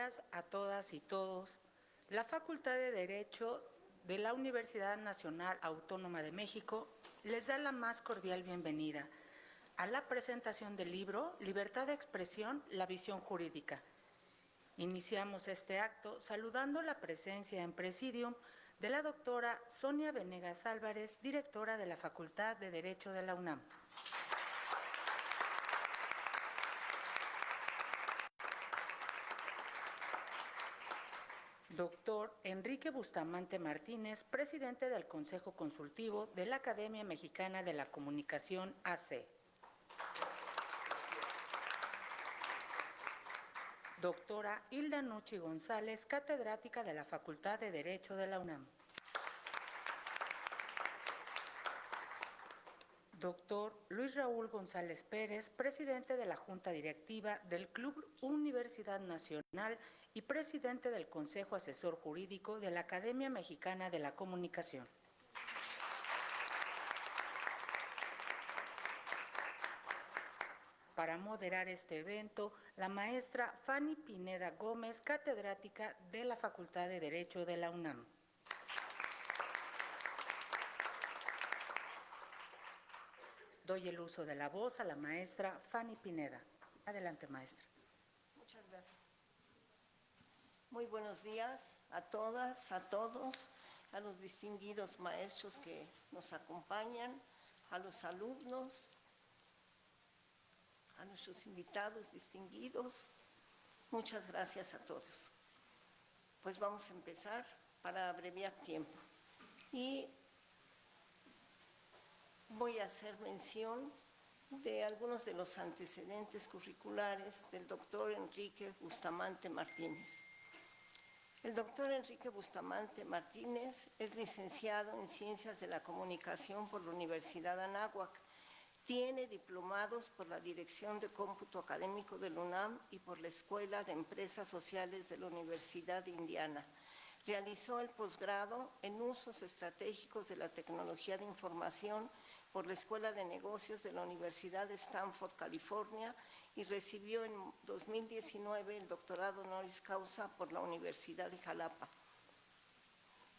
días a todas y todos. La Facultad de Derecho de la Universidad Nacional Autónoma de México les da la más cordial bienvenida a la presentación del libro Libertad de Expresión, la visión jurídica. Iniciamos este acto saludando la presencia en presidium de la doctora Sonia Venegas Álvarez, directora de la Facultad de Derecho de la UNAM. Doctor Enrique Bustamante Martínez, presidente del Consejo Consultivo de la Academia Mexicana de la Comunicación, AC. Doctora Hilda Nucci González, catedrática de la Facultad de Derecho de la UNAM. Doctor Luis Raúl González Pérez, presidente de la Junta Directiva del Club Universidad Nacional y presidente del Consejo Asesor Jurídico de la Academia Mexicana de la Comunicación. Para moderar este evento, la maestra Fanny Pineda Gómez, catedrática de la Facultad de Derecho de la UNAM. Doy el uso de la voz a la maestra Fanny Pineda. Adelante, maestra. Muchas gracias. Muy buenos días a todas, a todos, a los distinguidos maestros que nos acompañan, a los alumnos, a nuestros invitados distinguidos. Muchas gracias a todos. Pues vamos a empezar para abreviar tiempo. Y voy a hacer mención de algunos de los antecedentes curriculares del doctor Enrique Bustamante Martínez. El doctor Enrique Bustamante Martínez es licenciado en Ciencias de la Comunicación por la Universidad Anáhuac. Tiene diplomados por la Dirección de Cómputo Académico de la UNAM y por la Escuela de Empresas Sociales de la Universidad de Indiana. Realizó el posgrado en Usos Estratégicos de la Tecnología de Información por la Escuela de Negocios de la Universidad de Stanford, California, y recibió en 2019 el doctorado honoris causa por la Universidad de Jalapa.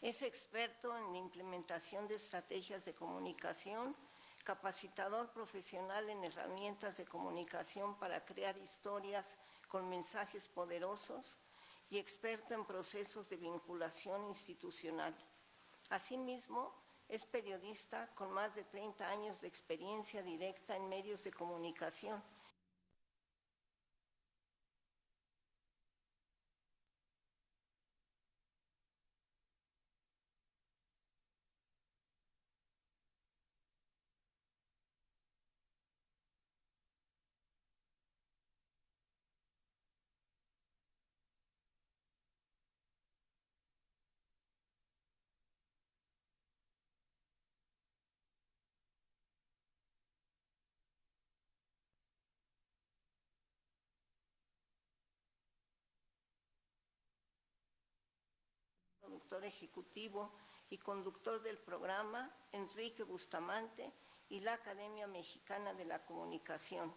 Es experto en la implementación de estrategias de comunicación, capacitador profesional en herramientas de comunicación para crear historias con mensajes poderosos y experto en procesos de vinculación institucional. Asimismo, es periodista con más de 30 años de experiencia directa en medios de comunicación. Productor ejecutivo y conductor del programa, Enrique Bustamante, y la Academia Mexicana de la Comunicación,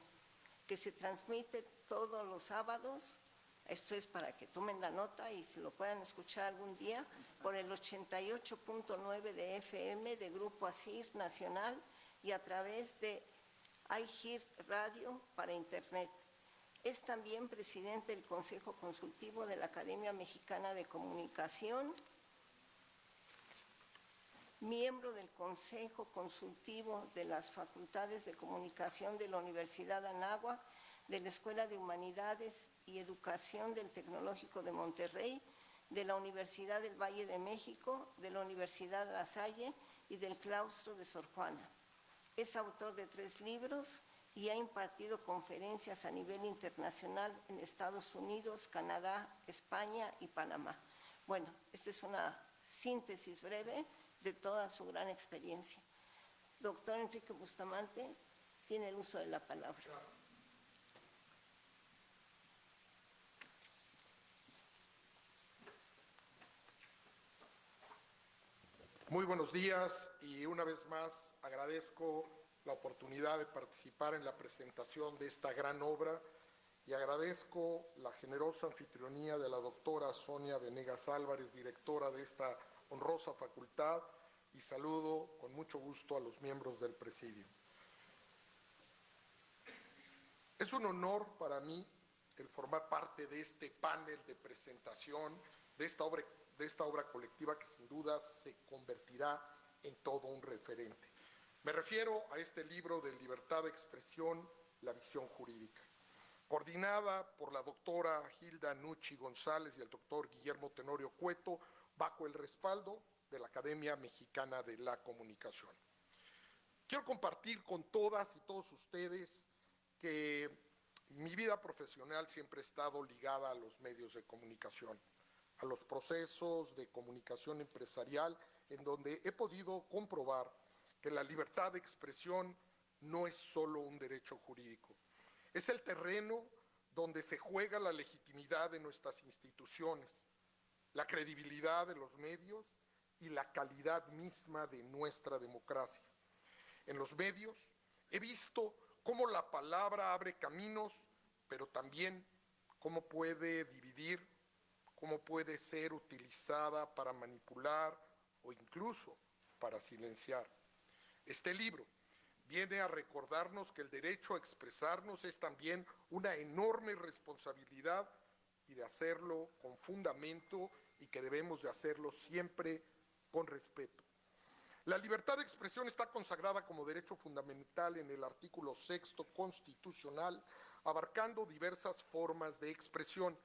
que se transmite todos los sábados. Esto es para que tomen la nota y se lo puedan escuchar algún día, por el 88.9 de FM de Grupo ASIR Nacional y a través de iHeart Radio para Internet. Es también presidente del Consejo Consultivo de la Academia Mexicana de Comunicación, miembro del Consejo Consultivo de las Facultades de Comunicación de la Universidad Anáhuac, de la Escuela de Humanidades y Educación del Tecnológico de Monterrey, de la Universidad del Valle de México, de la Universidad La Salle y del Claustro de Sor Juana. Es autor de 3 libros y ha impartido conferencias a nivel internacional en Estados Unidos, Canadá, España y Panamá. Bueno, esta es una síntesis breve de toda su gran experiencia. Doctor Enrique Bustamante, tiene el uso de la palabra. Muy buenos días y una vez más agradezco la oportunidad de participar en la presentación de esta gran obra y agradezco la generosa anfitrionía de la doctora Sonia Venegas Álvarez, directora de esta honrosa facultad, y saludo con mucho gusto a los miembros del presidio. Es un honor para mí el formar parte de este panel de presentación de esta obra colectiva que sin duda se convertirá en todo un referente. Me refiero a este libro de libertad de expresión, la visión jurídica, coordinada por la doctora Hilda Nucci González y el doctor Guillermo Tenorio Cueto, bajo el respaldo de la Academia Mexicana de la Comunicación. Quiero compartir con todas y todos ustedes que mi vida profesional siempre ha estado ligada a los medios de comunicación, a los procesos de comunicación empresarial, en donde he podido comprobar que la libertad de expresión no es solo un derecho jurídico, es el terreno donde se juega la legitimidad de nuestras instituciones, la credibilidad de los medios y la calidad misma de nuestra democracia. En los medios he visto cómo la palabra abre caminos, pero también cómo puede dividir, cómo puede ser utilizada para manipular o incluso para silenciar. Este libro viene a recordarnos que el derecho a expresarnos es también una enorme responsabilidad y de hacerlo con fundamento y que debemos de hacerlo siempre con respeto. La libertad de expresión está consagrada como derecho fundamental en el artículo 6 constitucional, abarcando diversas formas de expresión,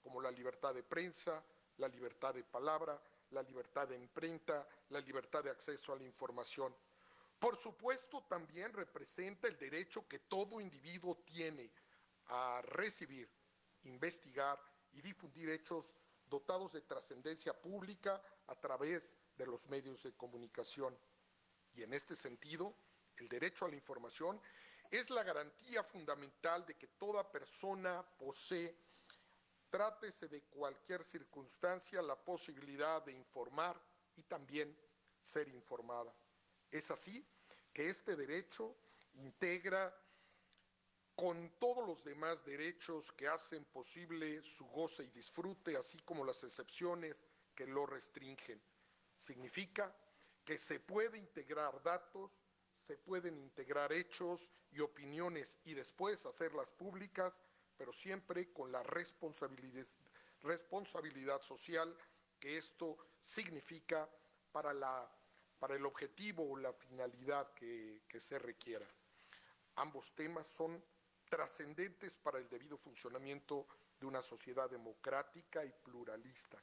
como la libertad de prensa, la libertad de palabra, la libertad de imprenta, la libertad de acceso a la información. Por supuesto, también representa el derecho que todo individuo tiene a recibir, investigar y difundir hechos dotados de trascendencia pública a través de los medios de comunicación. Y en este sentido, el derecho a la información es la garantía fundamental de que toda persona posee, trátese de cualquier circunstancia, la posibilidad de informar y también ser informada. Es así que este derecho integra con todos los demás derechos que hacen posible su goce y disfrute, así como las excepciones que lo restringen. Significa que se puede integrar datos, se pueden integrar hechos y opiniones y después hacerlas públicas, pero siempre con la responsabilidad social que esto significa para el objetivo o la finalidad que se requiera. Ambos temas son trascendentes para el debido funcionamiento de una sociedad democrática y pluralista.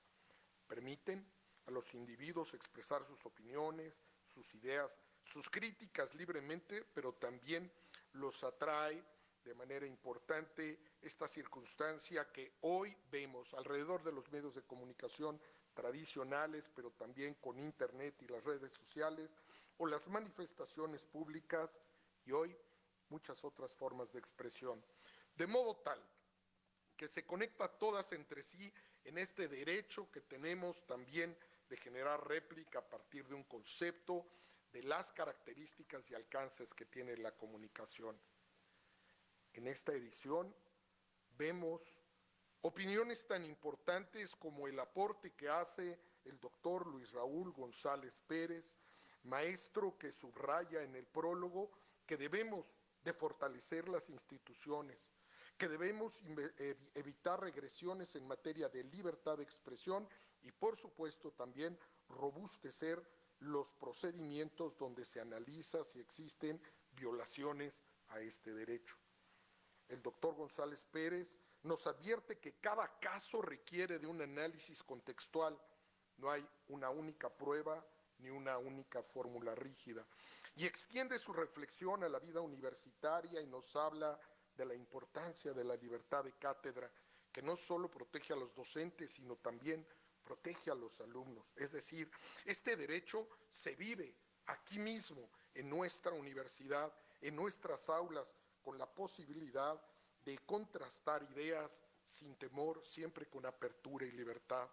Permiten a los individuos expresar sus opiniones, sus ideas, sus críticas libremente, pero también los atrae de manera importante esta circunstancia que hoy vemos alrededor de los medios de comunicación tradicionales, pero también con Internet y las redes sociales, o las manifestaciones públicas y hoy muchas otras formas de expresión. De modo tal que se conecta todas entre sí en este derecho que tenemos también de generar réplica a partir de un concepto de las características y alcances que tiene la comunicación. En esta edición vemos opiniones tan importantes como el aporte que hace el doctor Luis Raúl González Pérez, maestro que subraya en el prólogo que debemos de fortalecer las instituciones, que debemos evitar regresiones en materia de libertad de expresión y, por supuesto, también robustecer los procedimientos donde se analiza si existen violaciones a este derecho. El doctor González Pérez nos advierte que cada caso requiere de un análisis contextual. No hay una única prueba ni una única fórmula rígida. Y extiende su reflexión a la vida universitaria y nos habla de la importancia de la libertad de cátedra, que no solo protege a los docentes, sino también protege a los alumnos. Es decir, este derecho se vive aquí mismo, en nuestra universidad, en nuestras aulas, con la posibilidad de contrastar ideas sin temor, siempre con apertura y libertad.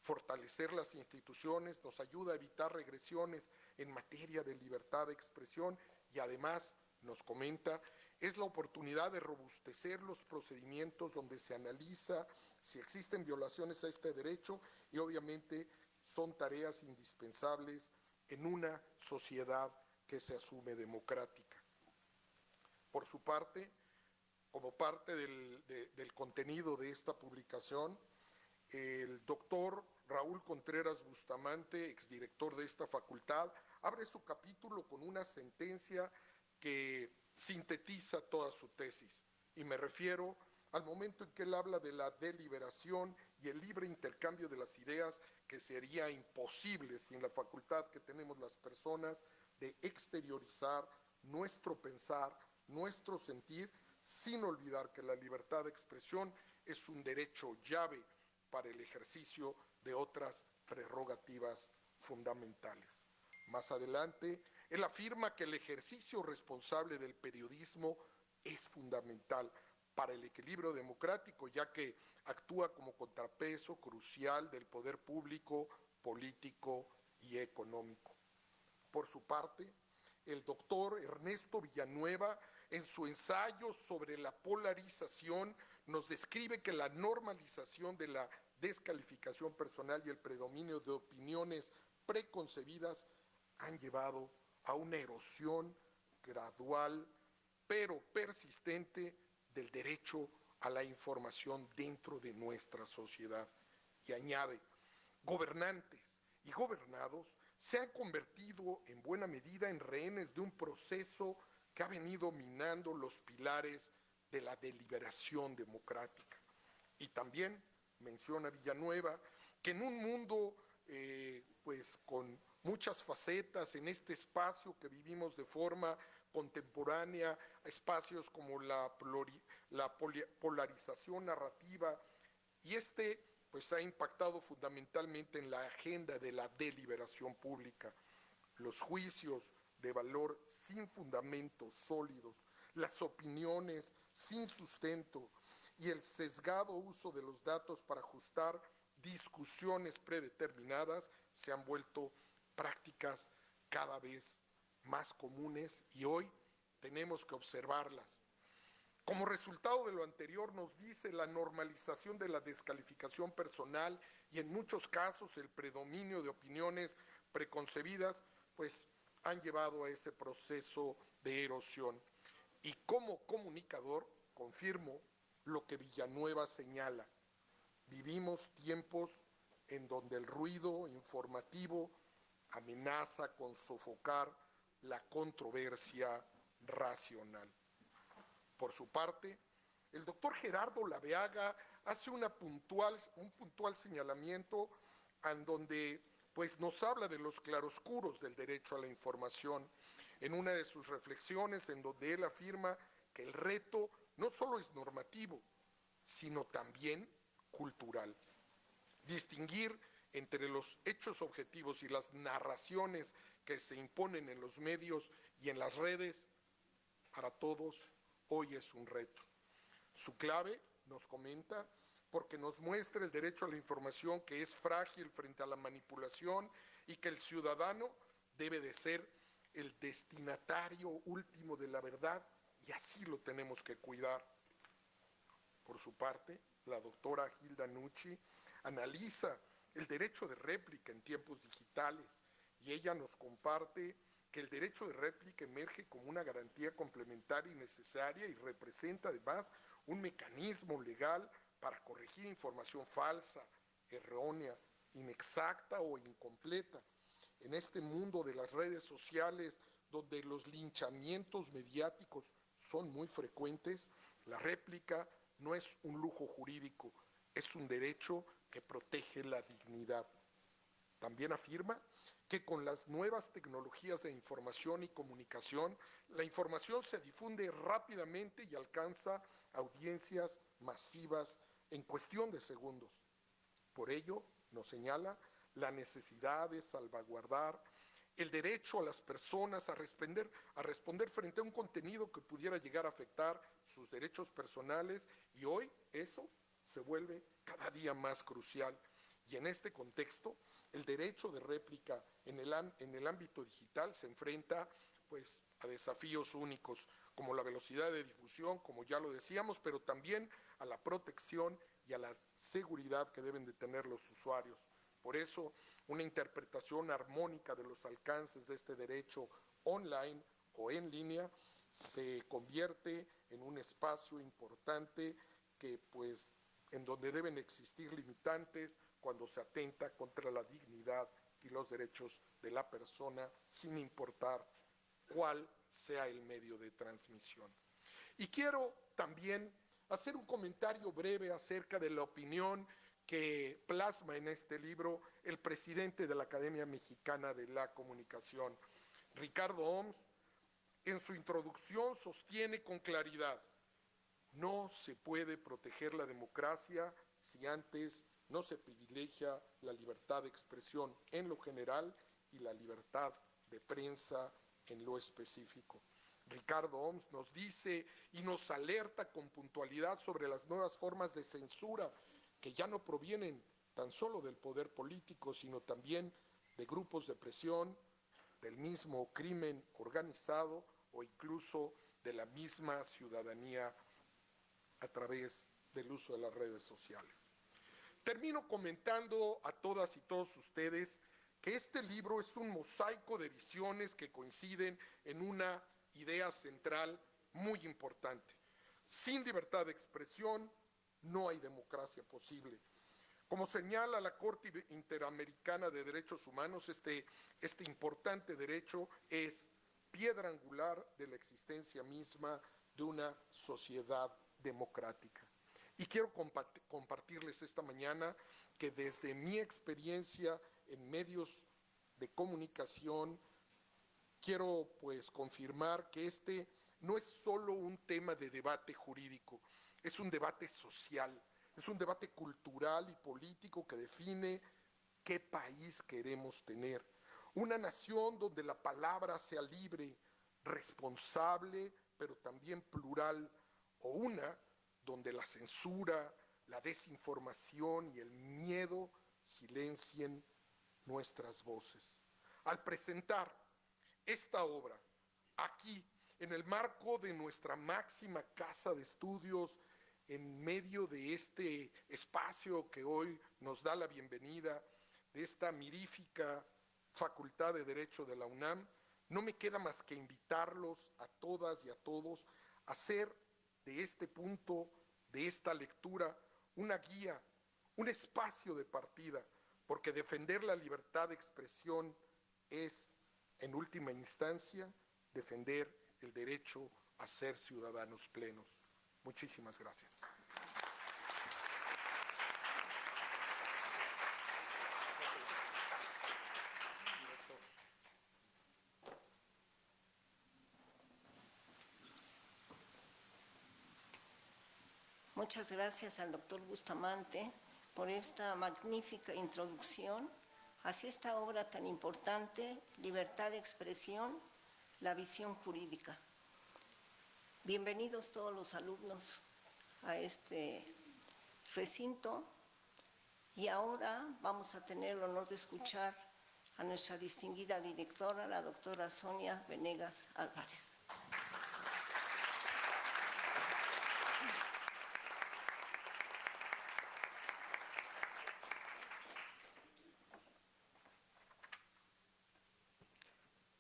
Fortalecer las instituciones nos ayuda a evitar regresiones en materia de libertad de expresión y además, nos comenta, es la oportunidad de robustecer los procedimientos donde se analiza si existen violaciones a este derecho y obviamente son tareas indispensables en una sociedad que se asume democrática. Por su parte, como parte del contenido de esta publicación, el doctor Raúl Contreras Bustamante, exdirector de esta facultad, abre su capítulo con una sentencia que sintetiza toda su tesis. Y me refiero al momento en que él habla de la deliberación y el libre intercambio de las ideas, que sería imposible sin la facultad que tenemos las personas de exteriorizar nuestro pensar, nuestro sentir, sin olvidar que la libertad de expresión es un derecho llave para el ejercicio de otras prerrogativas fundamentales. Más adelante, él afirma que el ejercicio responsable del periodismo es fundamental para el equilibrio democrático, ya que actúa como contrapeso crucial del poder público, político y económico. Por su parte, el doctor Ernesto Villanueva, en su ensayo sobre la polarización, nos describe que la normalización de la descalificación personal y el predominio de opiniones preconcebidas han llevado a una erosión gradual pero persistente del derecho a la información dentro de nuestra sociedad. Y añade, gobernantes y gobernados se han convertido en buena medida en rehenes de un proceso que ha venido minando los pilares de la deliberación democrática. Y también menciona Villanueva que en un mundo pues con muchas facetas, en este espacio que vivimos de forma contemporánea, espacios como la polarización narrativa, y pues ha impactado fundamentalmente en la agenda de la deliberación pública. Los juicios de valor sin fundamentos sólidos, las opiniones sin sustento y el sesgado uso de los datos para ajustar discusiones predeterminadas se han vuelto prácticas cada vez más comunes y hoy tenemos que observarlas. Como resultado de lo anterior, nos dice la normalización de la descalificación personal y en muchos casos el predominio de opiniones preconcebidas, pues han llevado a ese proceso de erosión. Y como comunicador, confirmo lo que Villanueva señala. Vivimos tiempos en donde el ruido informativo amenaza con sofocar la controversia racional. Por su parte, el doctor Gerardo Laveaga hace un puntual señalamiento en donde pues, nos habla de los claroscuros del derecho a la información, en una de sus reflexiones en donde él afirma que el reto no solo es normativo, sino también cultural. Distinguir entre los hechos objetivos y las narraciones que se imponen en los medios y en las redes, para todos hoy es un reto. Su clave, nos comenta, porque nos muestra el derecho a la información que es frágil frente a la manipulación y que el ciudadano debe de ser el destinatario último de la verdad y así lo tenemos que cuidar. Por su parte, la doctora Gilda Nucci analiza el derecho de réplica en tiempos digitales y ella nos comparte que el derecho de réplica emerge como una garantía complementaria y necesaria y representa además un mecanismo legal para corregir información falsa, errónea, inexacta o incompleta. En este mundo de las redes sociales, donde los linchamientos mediáticos son muy frecuentes, la réplica no es un lujo jurídico, es un derecho que protege la dignidad. También afirma que con las nuevas tecnologías de información y comunicación, la información se difunde rápidamente y alcanza audiencias masivas en cuestión de segundos. Por ello, nos señala la necesidad de salvaguardar el derecho a las personas a responder frente a un contenido que pudiera llegar a afectar sus derechos personales y hoy eso se vuelve cada día más crucial. Y en este contexto, el derecho de réplica en el ámbito digital se enfrenta pues, a desafíos únicos, como la velocidad de difusión, como ya lo decíamos, pero también a la protección y a la seguridad que deben de tener los usuarios. Por eso, una interpretación armónica de los alcances de este derecho online o en línea se convierte en un espacio importante que, pues, en donde deben existir limitantes cuando se atenta contra la dignidad y los derechos de la persona, sin importar cuál sea el medio de transmisión. Y quiero también hacer un comentario breve acerca de la opinión que plasma en este libro el presidente de la Academia Mexicana de la Comunicación, Ricardo Oms. En su introducción sostiene con claridad: no se puede proteger la democracia si antes no se privilegia la libertad de expresión en lo general y la libertad de prensa en lo específico. Ricardo Oms nos dice y nos alerta con puntualidad sobre las nuevas formas de censura que ya no provienen tan solo del poder político, sino también de grupos de presión, del mismo crimen organizado o incluso de la misma ciudadanía a través del uso de las redes sociales. Termino comentando a todas y todos ustedes que este libro es un mosaico de visiones que coinciden en una idea central muy importante. Sin libertad de expresión no hay democracia posible. Como señala la Corte Interamericana de Derechos Humanos, este importante derecho es piedra angular de la existencia misma de una sociedad democrática. Y quiero compartirles esta mañana que desde mi experiencia en medios de comunicación, quiero pues confirmar que este no es solo un tema de debate jurídico, es un debate social, es un debate cultural y político que define qué país queremos tener. Una nación donde la palabra sea libre, responsable, pero también plural, o una donde la censura, la desinformación y el miedo silencien nuestras voces. Al presentar esta obra aquí, en el marco de nuestra máxima casa de estudios, en medio de este espacio que hoy nos da la bienvenida, de esta mirífica Facultad de Derecho de la UNAM, no me queda más que invitarlos a todas y a todos a hacer de este punto, de esta lectura, una guía, un espacio de partida, porque defender la libertad de expresión es, en última instancia, defender el derecho a ser ciudadanos plenos. Muchísimas gracias. Muchas gracias al doctor Bustamante por esta magnífica introducción hacia esta obra tan importante, Libertad de Expresión, la visión jurídica. Bienvenidos todos los alumnos a este recinto y ahora vamos a tener el honor de escuchar a nuestra distinguida directora, la doctora Sonia Venegas Álvarez.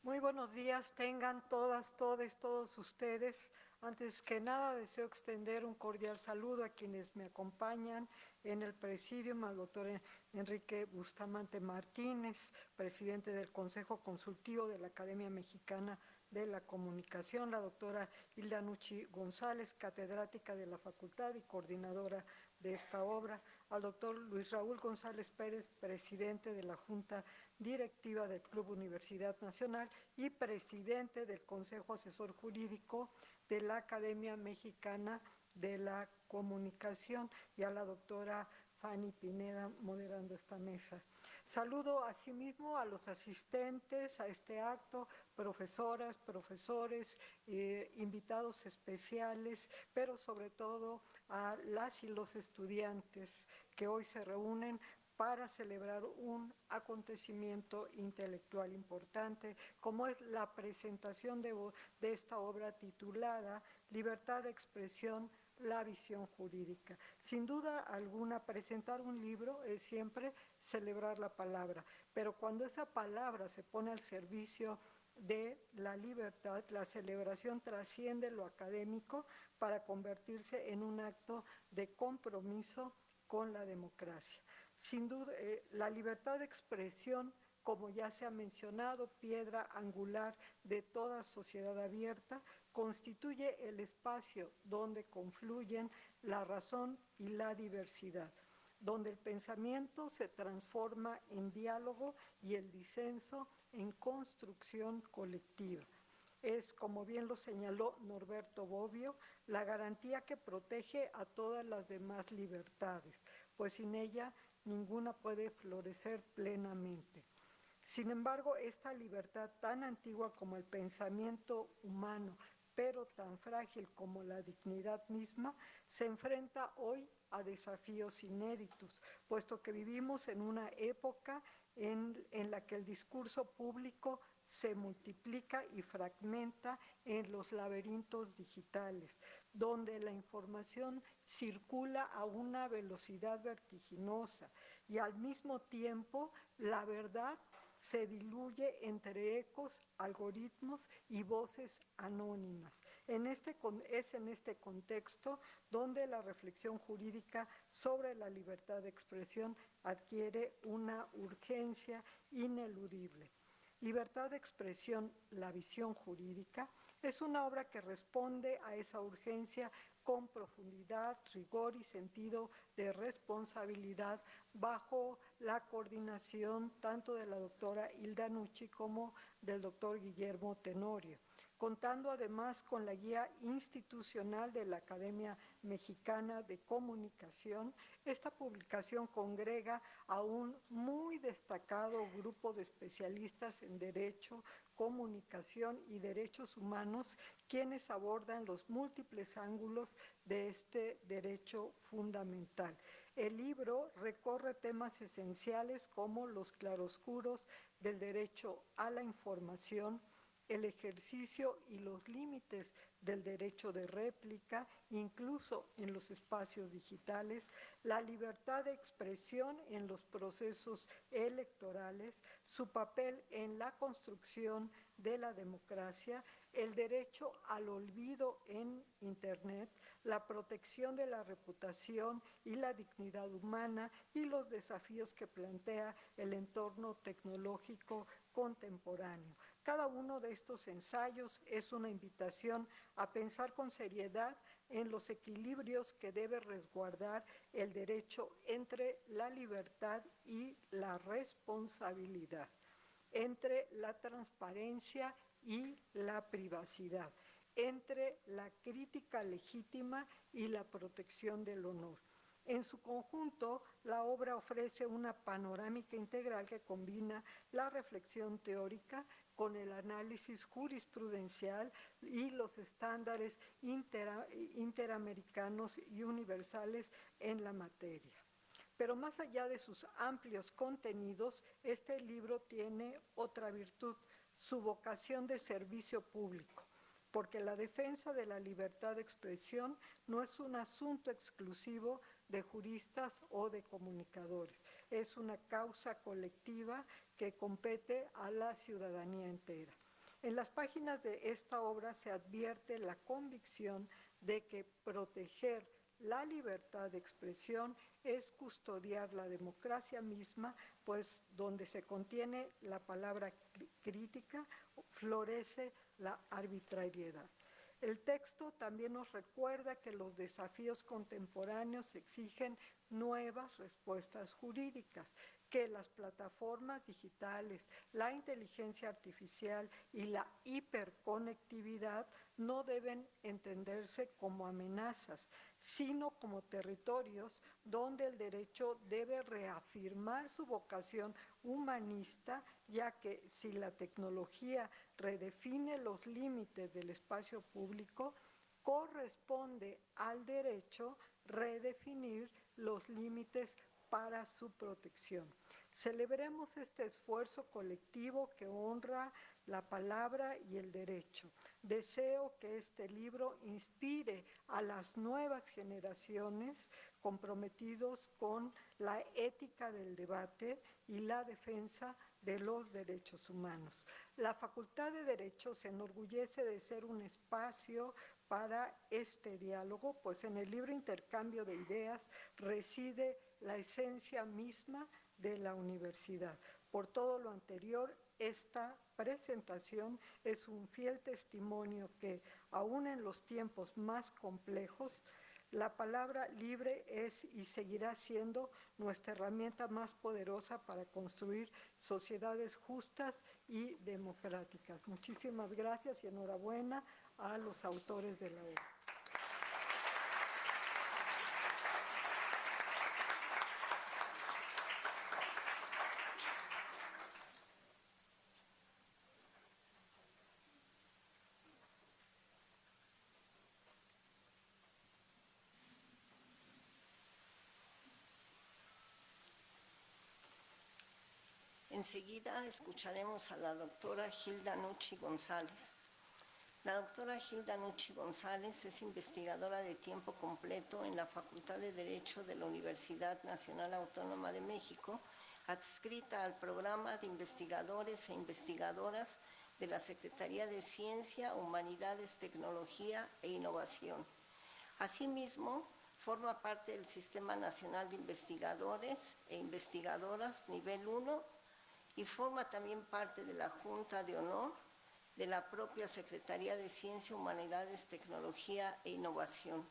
Muy buenos días, tengan todas, todos ustedes. Antes que nada, deseo extender un cordial saludo a quienes me acompañan en el presidium, al doctor Enrique Bustamante Martínez, presidente del Consejo Consultivo de la Academia Mexicana de la Comunicación, la doctora Hilda Nucci González, catedrática de la Facultad y coordinadora de esta obra, al doctor Luis Raúl González Pérez, presidente de la Junta Directiva del Club Universidad Nacional y presidente del Consejo Asesor Jurídico de la Academia Mexicana de la Comunicación, y a la doctora Fanny Pineda moderando esta mesa. Saludo asimismo a los asistentes a este acto, profesoras, profesores, invitados especiales, pero sobre todo a las y los estudiantes que hoy se reúnen para celebrar un acontecimiento intelectual importante, como es la presentación de esta obra titulada Libertad de expresión, la visión jurídica. Sin duda alguna, presentar un libro es siempre celebrar la palabra, pero cuando esa palabra se pone al servicio de la libertad, la celebración trasciende lo académico para convertirse en un acto de compromiso con la democracia. Sin duda, la libertad de expresión, como ya se ha mencionado, piedra angular de toda sociedad abierta, constituye el espacio donde confluyen la razón y la diversidad, donde el pensamiento se transforma en diálogo y el disenso en construcción colectiva. Es, como bien lo señaló Norberto Bobbio, la garantía que protege a todas las demás libertades, pues sin ella ninguna puede florecer plenamente. Sin embargo, esta libertad tan antigua como el pensamiento humano, pero tan frágil como la dignidad misma, se enfrenta hoy a desafíos inéditos, puesto que vivimos en una época en la que el discurso público se multiplica y fragmenta en los laberintos digitales, donde la información circula a una velocidad vertiginosa y al mismo tiempo la verdad se diluye entre ecos, algoritmos y voces anónimas. Es en este contexto donde la reflexión jurídica sobre la libertad de expresión adquiere una urgencia ineludible. Libertad de expresión, la visión jurídica, es una obra que responde a esa urgencia con profundidad, rigor y sentido de responsabilidad bajo la coordinación tanto de la doctora Hilda Nucci como del doctor Guillermo Tenorio, contando además con la guía institucional de la Academia Mexicana de Comunicación. Esta publicación congrega a un muy destacado grupo de especialistas en Derecho, Comunicación y Derechos Humanos, quienes abordan los múltiples ángulos de este derecho fundamental. El libro recorre temas esenciales como los claroscuros del derecho a la información, el ejercicio y los límites del derecho de réplica, incluso en los espacios digitales, la libertad de expresión en los procesos electorales, su papel en la construcción de la democracia, el derecho al olvido en Internet, la protección de la reputación y la dignidad humana y los desafíos que plantea el entorno tecnológico contemporáneo. Cada uno de estos ensayos es una invitación a pensar con seriedad en los equilibrios que debe resguardar el derecho entre la libertad y la responsabilidad, entre la transparencia y la privacidad, entre la crítica legítima y la protección del honor. En su conjunto, la obra ofrece una panorámica integral que combina la reflexión teórica con el análisis jurisprudencial y los estándares interamericanos y universales en la materia. Pero más allá de sus amplios contenidos, este libro tiene otra virtud, su vocación de servicio público, porque la defensa de la libertad de expresión no es un asunto exclusivo de juristas o de comunicadores, es una causa colectiva que compete a la ciudadanía entera. En las páginas de esta obra se advierte la convicción de que proteger la libertad de expresión es custodiar la democracia misma, pues donde se contiene la palabra crítica, florece la arbitrariedad. El texto también nos recuerda que los desafíos contemporáneos exigen nuevas respuestas jurídicas, que las plataformas digitales, la inteligencia artificial y la hiperconectividad no deben entenderse como amenazas, sino como territorios donde el derecho debe reafirmar su vocación humanista, ya que si la tecnología redefine los límites del espacio público, corresponde al derecho redefinir los límites para su protección. Celebremos este esfuerzo colectivo que honra la palabra y el derecho. Deseo que este libro inspire a las nuevas generaciones comprometidos con la ética del debate y la defensa de los derechos humanos. La Facultad de Derecho se enorgullece de ser un espacio para este diálogo, pues en el libre intercambio de ideas reside la esencia misma de la universidad. Por todo lo anterior, esta presentación es un fiel testimonio que, aún en los tiempos más complejos, la palabra libre es y seguirá siendo nuestra herramienta más poderosa para construir sociedades justas y democráticas. Muchísimas gracias y enhorabuena a los autores de la obra. Enseguida escucharemos a la doctora Hilda Nucci González. La doctora Hilda Nucci González es investigadora de tiempo completo en la Facultad de Derecho de la Universidad Nacional Autónoma de México, adscrita al programa de investigadores e investigadoras de la Secretaría de Ciencia, Humanidades, Tecnología e Innovación. Asimismo, forma parte del Sistema Nacional de Investigadores e Investigadoras Nivel 1 y forma también parte de la Junta de Honor de la propia Secretaría de Ciencia, Humanidades, Tecnología e Innovación.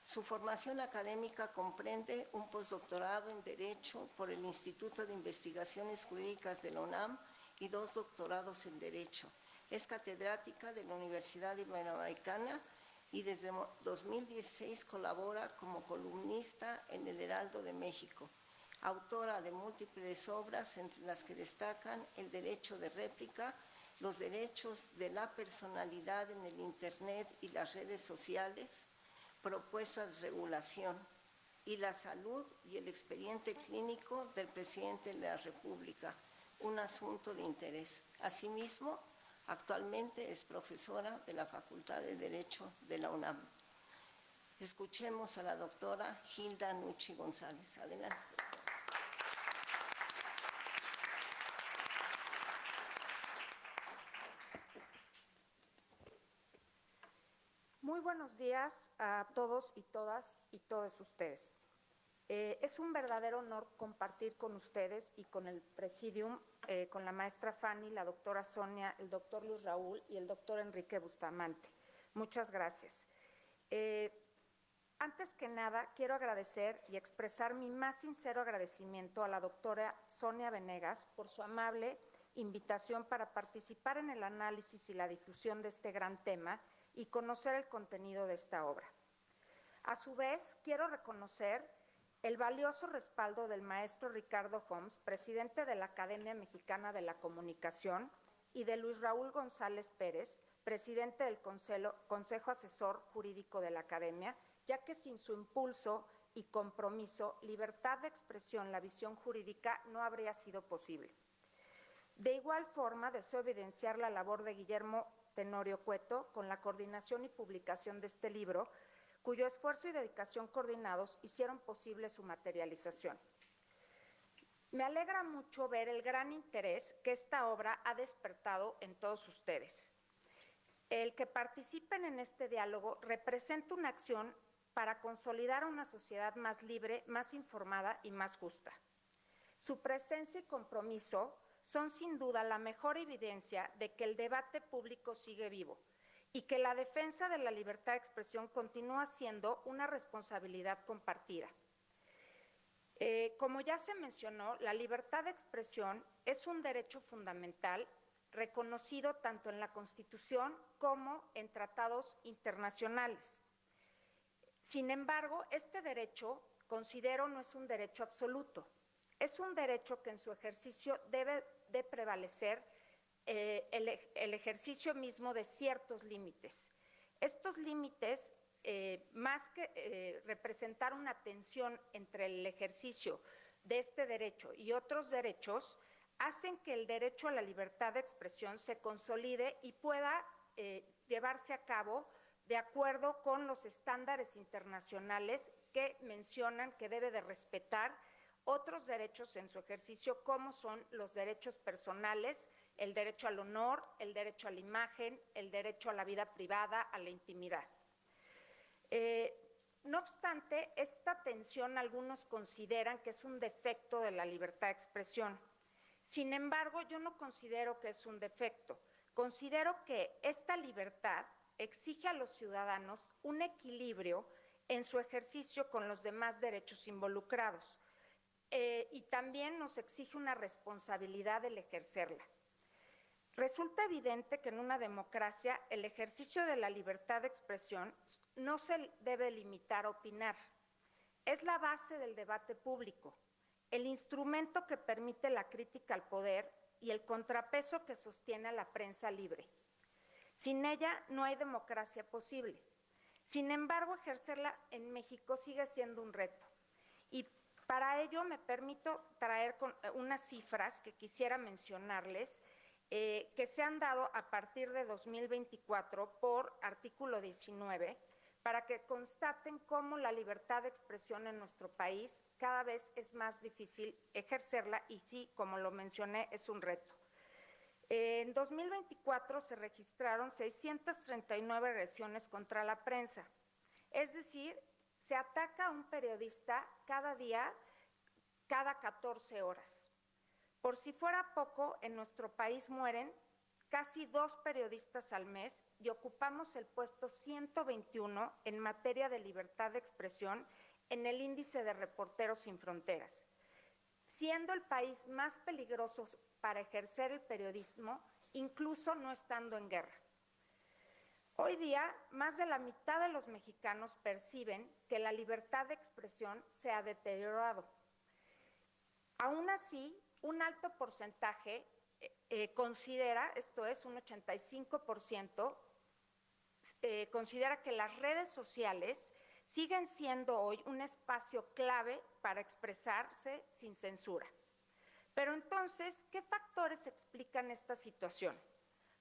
Su formación académica comprende un postdoctorado en Derecho por el Instituto de Investigaciones Jurídicas de la UNAM y 2 doctorados en Derecho. Es catedrática de la Universidad Iberoamericana y desde 2016 colabora como columnista en El Heraldo de México. Autora de múltiples obras, entre las que destacan El derecho de réplica, Los derechos de la personalidad en el Internet y las redes sociales, Propuestas de regulación, y La salud y el expediente clínico del presidente de la República, un asunto de interés. Asimismo, actualmente es profesora de la Facultad de Derecho de la UNAM. Escuchemos a la doctora Hilda Nucci González. Adelante. Muy buenos días a todos y todas y todos ustedes. Es un verdadero honor compartir con ustedes y con el Presidium, con la maestra Fanny, la doctora Sonia, el doctor Luis Raúl y el doctor Enrique Bustamante. Muchas gracias. Antes que nada, quiero agradecer y expresar mi más sincero agradecimiento a la doctora Sonia Venegas por su amable invitación para participar en el análisis y la difusión de este gran tema y conocer el contenido de esta obra. A su vez, quiero reconocer el valioso respaldo del maestro Ricardo Homs, presidente de la Academia Mexicana de la Comunicación, y de Luis Raúl González Pérez, presidente del Consejo Asesor Jurídico de la Academia, ya que sin su impulso y compromiso, libertad de expresión, la visión jurídica no habría sido posible. De igual forma, deseo evidenciar la labor de Guillermo Tenorio Cueto con la coordinación y publicación de este libro, cuyo esfuerzo y dedicación coordinados hicieron posible su materialización. Me alegra mucho ver el gran interés que esta obra ha despertado en todos ustedes. El que participen en este diálogo representa una acción para consolidar una sociedad más libre, más informada y más justa. Su presencia y compromiso son sin duda la mejor evidencia de que el debate público sigue vivo y que la defensa de la libertad de expresión continúa siendo una responsabilidad compartida. Como ya se mencionó, la libertad de expresión es un derecho fundamental reconocido tanto en la Constitución como en tratados internacionales. Sin embargo, este derecho, considero, no es un derecho absoluto. Es un derecho que en su ejercicio debe de prevalecer el ejercicio mismo de ciertos límites. Estos límites más que representar una tensión entre el ejercicio de este derecho y otros derechos, hacen que el derecho a la libertad de expresión se consolide y pueda llevarse a cabo de acuerdo con los estándares internacionales que mencionan que debe de respetar otros derechos en su ejercicio, como son los derechos personales, el derecho al honor, el derecho a la imagen, el derecho a la vida privada, a la intimidad. No obstante, esta tensión algunos consideran que es un defecto de la libertad de expresión. Sin embargo, yo no considero que es un defecto. Considero que esta libertad exige a los ciudadanos un equilibrio en su ejercicio con los demás derechos involucrados y también nos exige una responsabilidad del ejercerla. Resulta evidente que en una democracia el ejercicio de la libertad de expresión no se debe limitar a opinar. Es la base del debate público, el instrumento que permite la crítica al poder y el contrapeso que sostiene a la prensa libre. Sin ella no hay democracia posible. Sin embargo, ejercerla en México sigue siendo un reto. Y para ello me permito traer unas cifras que quisiera mencionarles, que se han dado a partir de 2024 por artículo 19, para que constaten cómo la libertad de expresión en nuestro país cada vez es más difícil ejercerla y sí, como lo mencioné, es un reto. En 2024 se registraron 639 agresiones contra la prensa, es decir, se ataca a un periodista cada día, cada 14 horas. Por si fuera poco, en nuestro país mueren casi 2 periodistas al mes y ocupamos el puesto 121 en materia de libertad de expresión en el índice de Reporteros Sin Fronteras, siendo el país más peligroso para ejercer el periodismo, incluso no estando en guerra. Hoy día, más de la mitad de los mexicanos perciben que la libertad de expresión se ha deteriorado. Aún así, un alto porcentaje considera, esto es un 85%, considera que las redes sociales siguen siendo hoy un espacio clave para expresarse sin censura. Pero entonces, ¿qué factores explican esta situación?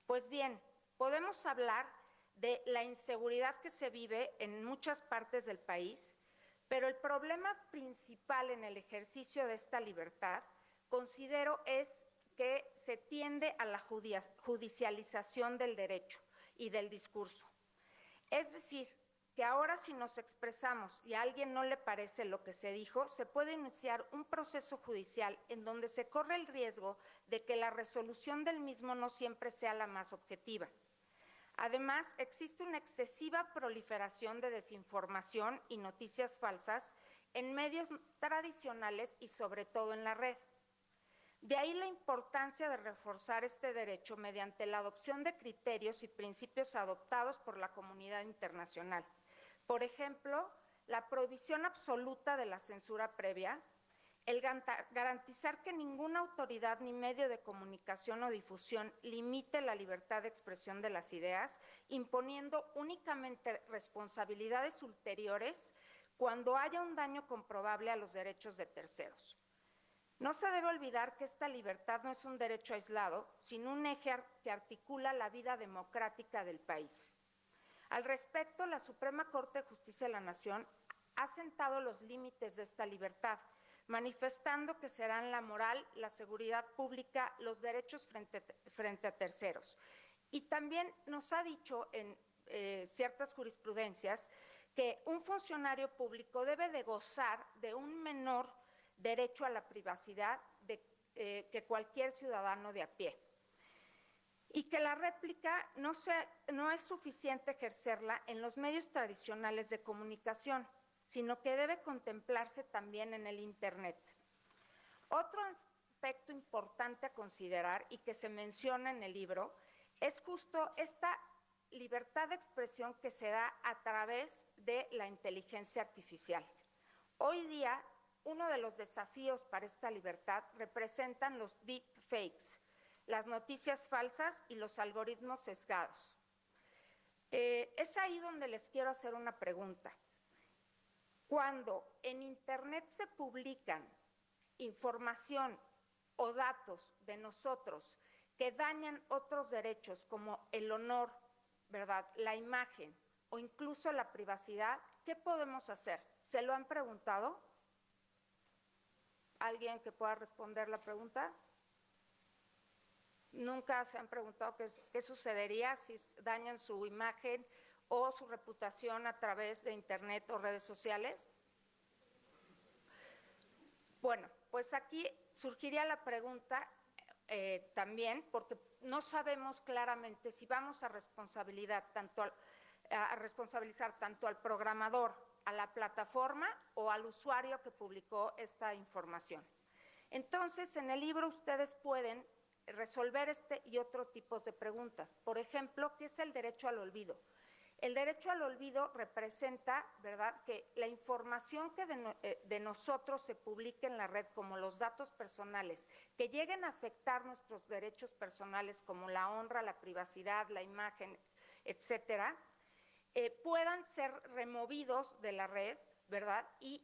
Pues bien, podemos hablar de la inseguridad que se vive en muchas partes del país, pero el problema principal en el ejercicio de esta libertad, considero, es que se tiende a la judicialización del derecho y del discurso. Es decir, que ahora si nos expresamos y a alguien no le parece lo que se dijo, se puede iniciar un proceso judicial en donde se corre el riesgo de que la resolución del mismo no siempre sea la más objetiva. Además, existe una excesiva proliferación de desinformación y noticias falsas en medios tradicionales y sobre todo en la red. De ahí la importancia de reforzar este derecho mediante la adopción de criterios y principios adoptados por la comunidad internacional. Por ejemplo, la prohibición absoluta de la censura previa, el garantizar que ninguna autoridad ni medio de comunicación o difusión limite la libertad de expresión de las ideas, imponiendo únicamente responsabilidades ulteriores cuando haya un daño comprobable a los derechos de terceros. No se debe olvidar que esta libertad no es un derecho aislado, sino un eje que articula la vida democrática del país. Al respecto, la Suprema Corte de Justicia de la Nación ha sentado los límites de esta libertad, manifestando que serán la moral, la seguridad pública, los derechos frente a terceros. Y también nos ha dicho en ciertas jurisprudencias que un funcionario público debe de gozar de un menor derecho a la privacidad que cualquier ciudadano de a pie. Y que la réplica no es suficiente ejercerla en los medios tradicionales de comunicación, sino que debe contemplarse también en el Internet. Otro aspecto importante a considerar y que se menciona en el libro es justo esta libertad de expresión que se da a través de la inteligencia artificial. Hoy día, uno de los desafíos para esta libertad representan los deepfakes, las noticias falsas y los algoritmos sesgados. Es ahí donde les quiero hacer una pregunta. Cuando en Internet se publican información o datos de nosotros que dañan otros derechos como el honor, ¿verdad?, la imagen o incluso la privacidad, ¿qué podemos hacer? ¿Se lo han preguntado? ¿Alguien que pueda responder la pregunta? ¿Nunca se han preguntado qué sucedería si dañan su imagen o su reputación a través de Internet o redes sociales? Bueno, pues aquí surgiría la pregunta también, porque no sabemos claramente si vamos a responsabilizar tanto al programador, a la plataforma o al usuario que publicó esta información. Entonces, en el libro ustedes pueden resolver este y otro tipo de preguntas. Por ejemplo, ¿qué es el derecho al olvido? El derecho al olvido representa, ¿verdad?, que la información que de nosotros se publique en la red, como los datos personales, que lleguen a afectar nuestros derechos personales, como la honra, la privacidad, la imagen, etcétera, puedan ser removidos de la red, ¿verdad?, y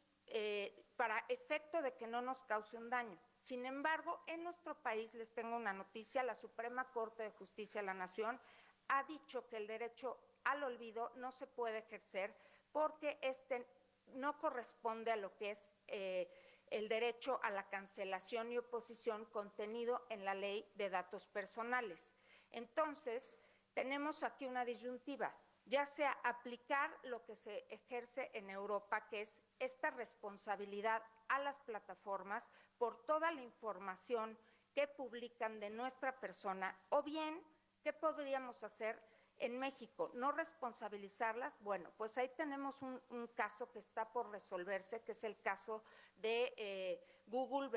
para efecto de que no nos cause un daño. Sin embargo, en nuestro país, les tengo una noticia, la Suprema Corte de Justicia de la Nación ha dicho que el derecho al olvido no se puede ejercer porque este no corresponde a lo que es el derecho a la cancelación y oposición contenido en la Ley de Datos Personales. Entonces, tenemos aquí una disyuntiva, ya sea aplicar lo que se ejerce en Europa, que es esta responsabilidad a las plataformas por toda la información que publican de nuestra persona, o bien, ¿qué podríamos hacer en México? ¿No responsabilizarlas? Bueno, pues ahí tenemos un caso que está por resolverse, que es el caso de Google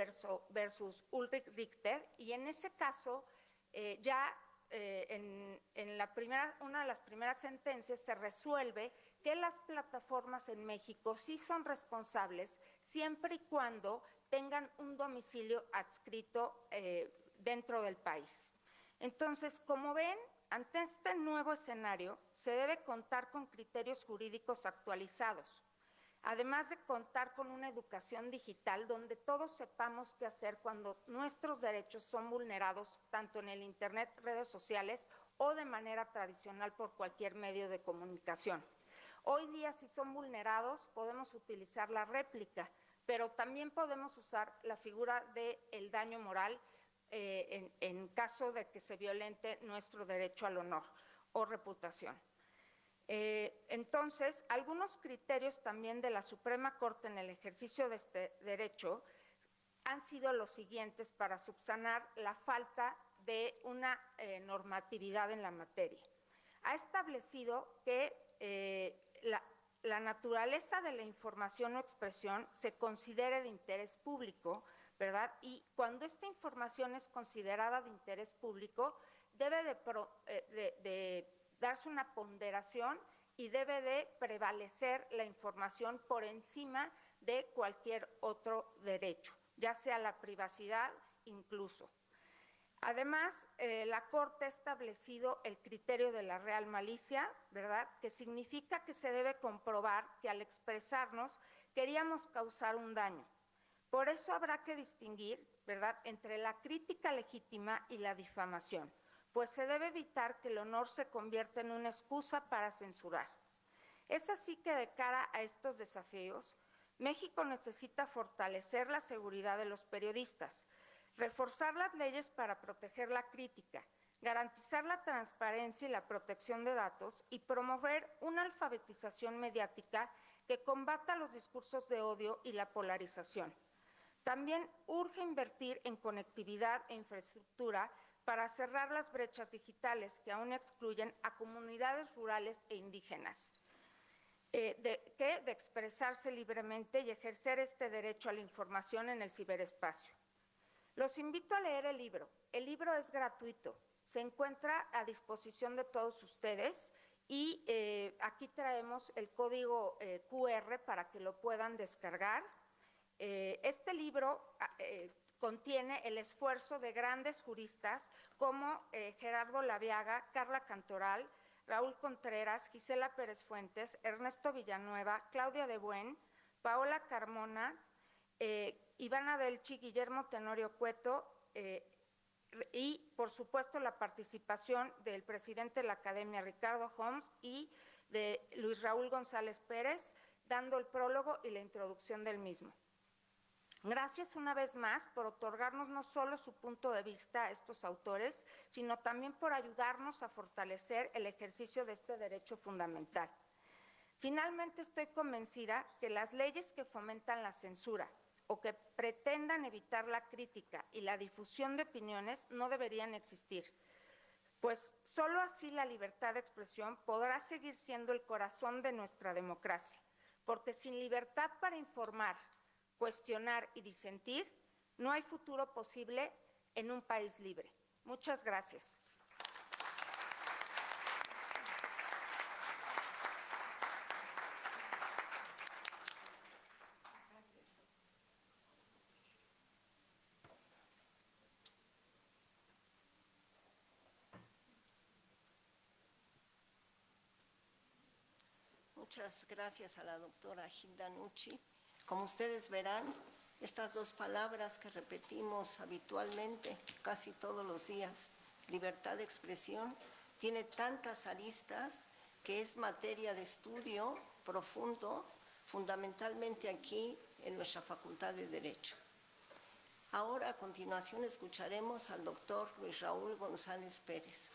versus Ulrich Richter, y en ese caso ya en una de las primeras sentencias se resuelve que las plataformas en México sí son responsables siempre y cuando tengan un domicilio adscrito dentro del país. Entonces, como ven, ante este nuevo escenario se debe contar con criterios jurídicos actualizados, además de contar con una educación digital donde todos sepamos qué hacer cuando nuestros derechos son vulnerados tanto en el Internet, redes sociales o de manera tradicional por cualquier medio de comunicación. Hoy día, si son vulnerados, podemos utilizar la réplica, pero también podemos usar la figura del daño moral en caso de que se violente nuestro derecho al honor o reputación. Entonces, algunos criterios también de la Suprema Corte en el ejercicio de este derecho han sido los siguientes para subsanar la falta de una normatividad en la materia. Ha establecido que la naturaleza de la información o expresión se considere de interés público, ¿verdad? Y cuando esta información es considerada de interés público, debe de darse una ponderación y debe de prevalecer la información por encima de cualquier otro derecho, ya sea la privacidad incluso. Además, la Corte ha establecido el criterio de la real malicia, ¿verdad?, que significa que se debe comprobar que al expresarnos queríamos causar un daño. Por eso habrá que distinguir, ¿verdad?, entre la crítica legítima y la difamación, pues se debe evitar que el honor se convierta en una excusa para censurar. Es así que de cara a estos desafíos, México necesita fortalecer la seguridad de los periodistas, reforzar las leyes para proteger la crítica, garantizar la transparencia y la protección de datos y promover una alfabetización mediática que combata los discursos de odio y la polarización. También urge invertir en conectividad e infraestructura para cerrar las brechas digitales que aún excluyen a comunidades rurales e indígenas, de expresarse libremente y ejercer este derecho a la información en el ciberespacio. Los invito a leer el libro. El libro es gratuito, se encuentra a disposición de todos ustedes y aquí traemos el código QR para que lo puedan descargar. Este libro contiene el esfuerzo de grandes juristas como Gerardo Laviaga, Carla Cantoral, Raúl Contreras, Gisela Pérez Fuentes, Ernesto Villanueva, Claudia de Buen, Paola Carmona, Ivana Delchi, Guillermo Tenorio Cueto, y, por supuesto, la participación del presidente de la Academia, Ricardo Homs, y de Luis Raúl González Pérez, dando el prólogo y la introducción del mismo. Gracias una vez más por otorgarnos no solo su punto de vista a estos autores, sino también por ayudarnos a fortalecer el ejercicio de este derecho fundamental. Finalmente, estoy convencida que las leyes que fomentan la censura o que pretendan evitar la crítica y la difusión de opiniones no deberían existir, pues solo así la libertad de expresión podrá seguir siendo el corazón de nuestra democracia, porque sin libertad para informar, cuestionar y disentir, no hay futuro posible en un país libre. Muchas gracias. Muchas gracias a la doctora Gilda Nucci. Como ustedes verán, estas dos palabras que repetimos habitualmente, casi todos los días, libertad de expresión, tiene tantas aristas que es materia de estudio profundo, fundamentalmente aquí en nuestra Facultad de Derecho. Ahora, a continuación, escucharemos al doctor Luis Raúl González Pérez.